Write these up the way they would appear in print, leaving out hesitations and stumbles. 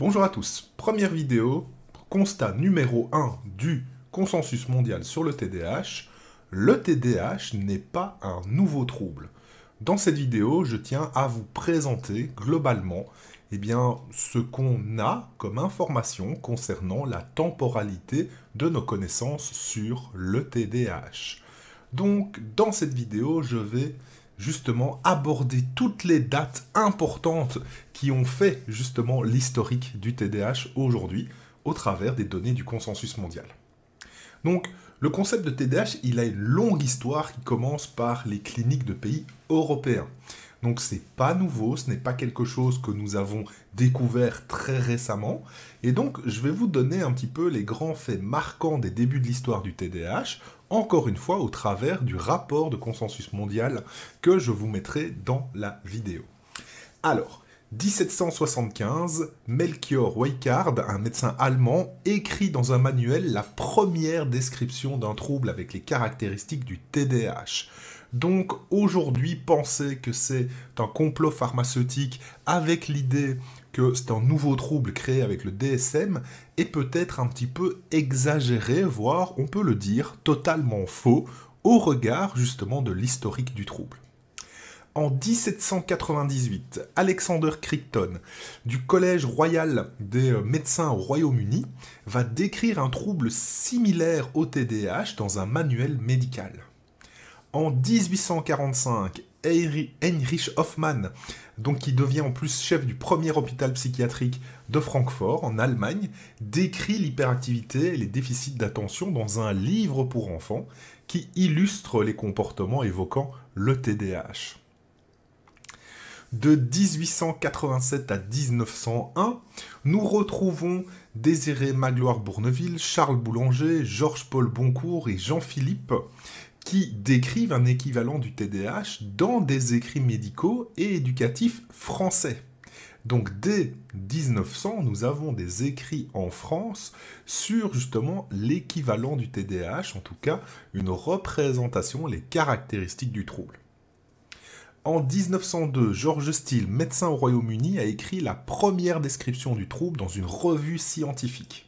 Bonjour à tous, première vidéo, constat numéro 1 du consensus mondial sur le TDAH. Le TDAH n'est pas un nouveau trouble. Dans cette vidéo, je tiens à vous présenter globalement ce qu'on a comme information concernant la temporalité de nos connaissances sur le TDAH. Donc, dans cette vidéo, je vais justement aborder toutes les dates importantes qui ont fait justement l'historique du TDAH aujourd'hui au travers des données du consensus mondial. Donc, le concept de TDAH, il a une longue histoire qui commence par les cliniques de pays européens. Donc, c'est pas nouveau, ce n'est pas quelque chose que nous avons découvert très récemment. Et donc, je vais vous donner un petit peu les grands faits marquants des débuts de l'histoire du TDAH, encore une fois au travers du rapport de consensus mondial que je vous mettrai dans la vidéo. Alors, 1775, Melchior Weikart, un médecin allemand, écrit dans un manuel la première description d'un trouble avec les caractéristiques du TDAH. Donc aujourd'hui, penser que c'est un complot pharmaceutique avec l'idée que c'est un nouveau trouble créé avec le DSM est peut-être un petit peu exagéré, voire, on peut le dire, totalement faux, au regard justement de l'historique du trouble. En 1798, Alexander Crichton, du Collège royal des médecins au Royaume-Uni, va décrire un trouble similaire au TDAH dans un manuel médical. En 1845, Heinrich Hoffmann, qui devient en plus chef du premier hôpital psychiatrique de Francfort, en Allemagne, décrit l'hyperactivité et les déficits d'attention dans un livre pour enfants qui illustre les comportements évoquant le TDAH. De 1887 à 1901, nous retrouvons Désiré Magloire-Bourneville, Charles Boulanger, Georges-Paul Boncourt et Jean-Philippe qui décrivent un équivalent du TDAH dans des écrits médicaux et éducatifs français. Donc dès 1900, nous avons des écrits en France sur justement l'équivalent du TDAH, en tout cas une représentation, les caractéristiques du trouble. En 1902, George Steele, médecin au Royaume-Uni, a écrit la première description du trouble dans une revue scientifique.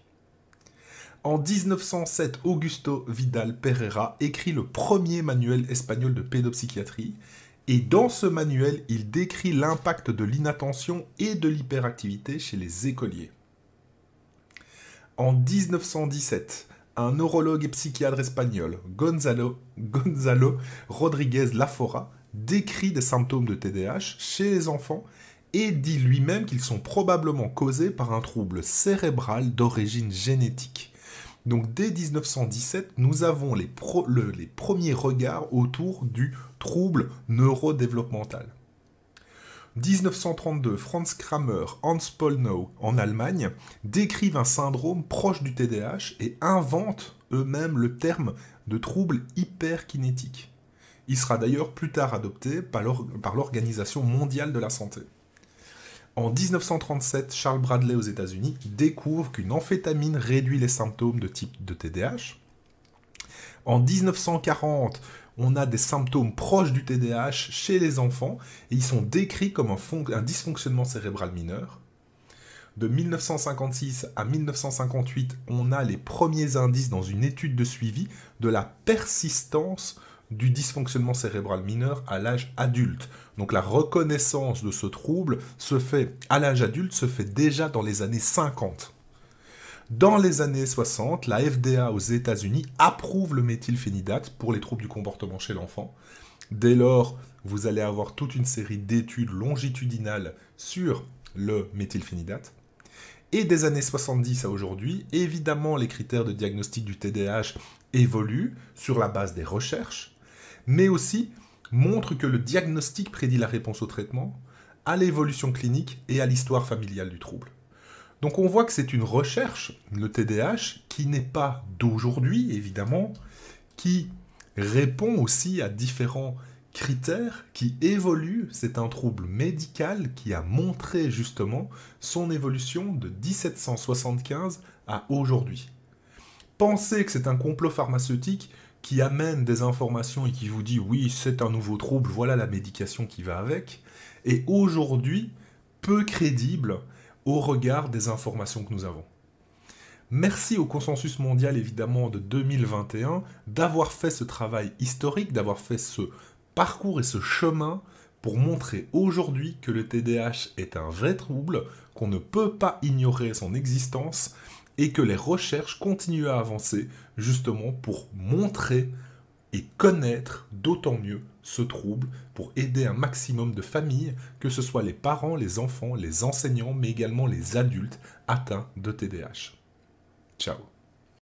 En 1907, Augusto Vidal Pereira écrit le premier manuel espagnol de pédopsychiatrie, et dans ce manuel, il décrit l'impact de l'inattention et de l'hyperactivité chez les écoliers. En 1917, un neurologue et psychiatre espagnol, Gonzalo Rodríguez Lafora, décrit des symptômes de TDAH chez les enfants et dit lui-même qu'ils sont probablement causés par un trouble cérébral d'origine génétique. Donc dès 1917, nous avons les premiers regards autour du trouble neurodéveloppemental. 1932, Franz Kramer, Hans Pollnow en Allemagne décrivent un syndrome proche du TDAH et inventent eux-mêmes le terme de trouble hyperkinétique. Il sera d'ailleurs plus tard adopté par l'Organisation mondiale de la santé. En 1937, Charles Bradley aux États-Unis découvre qu'une amphétamine réduit les symptômes de type de TDAH. En 1940, on a des symptômes proches du TDAH chez les enfants et ils sont décrits comme un dysfonctionnement cérébral mineur. De 1956 à 1958, on a les premiers indices dans une étude de suivi de la persistance du dysfonctionnement cérébral mineur à l'âge adulte. Donc la reconnaissance de ce trouble se fait à l'âge adulte, se fait déjà dans les années 50. Dans les années 60, la FDA aux États-Unis approuve le méthylphénidate pour les troubles du comportement chez l'enfant. Dès lors, vous allez avoir toute une série d'études longitudinales sur le méthylphénidate. Et des années 70 à aujourd'hui, évidemment, les critères de diagnostic du TDAH évoluent sur la base des recherches, mais aussi montrent que le diagnostic prédit la réponse au traitement, à l'évolution clinique et à l'histoire familiale du trouble. Donc on voit que c'est une recherche, le TDAH, qui n'est pas d'aujourd'hui, évidemment, qui répond aussi à différents critères qui évoluent. C'est un trouble médical qui a montré justement son évolution de 1775 à aujourd'hui. Pensez que c'est un complot pharmaceutique qui amène des informations et qui vous dit « oui, c'est un nouveau trouble, voilà la médication qui va avec », et aujourd'hui, peu crédible, au regard des informations que nous avons. Merci au consensus mondial évidemment de 2021 d'avoir fait ce travail historique, d'avoir fait ce parcours et ce chemin pour montrer aujourd'hui que le TDAH est un vrai trouble, qu'on ne peut pas ignorer son existence et que les recherches continuent à avancer justement pour montrer et connaître d'autant mieux ce trouble pour aider un maximum de familles, que ce soit les parents, les enfants, les enseignants, mais également les adultes atteints de TDAH. Ciao.